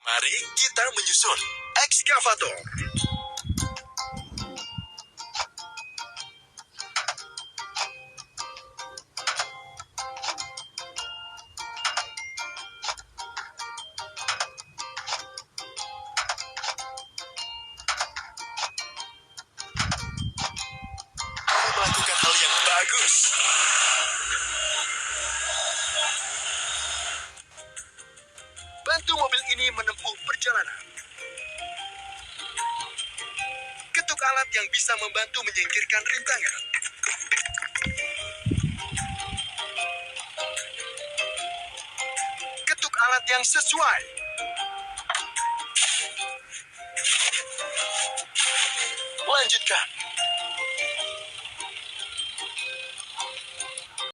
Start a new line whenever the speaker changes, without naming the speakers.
Mari kita menyusun ekskavator. Kamu melakukan hal yang bagus. Bantu mobil ini menempuh perjalanan. Ketuk alat yang bisa membantu menyingkirkan rintangan. Ketuk alat yang sesuai. Lanjutkan.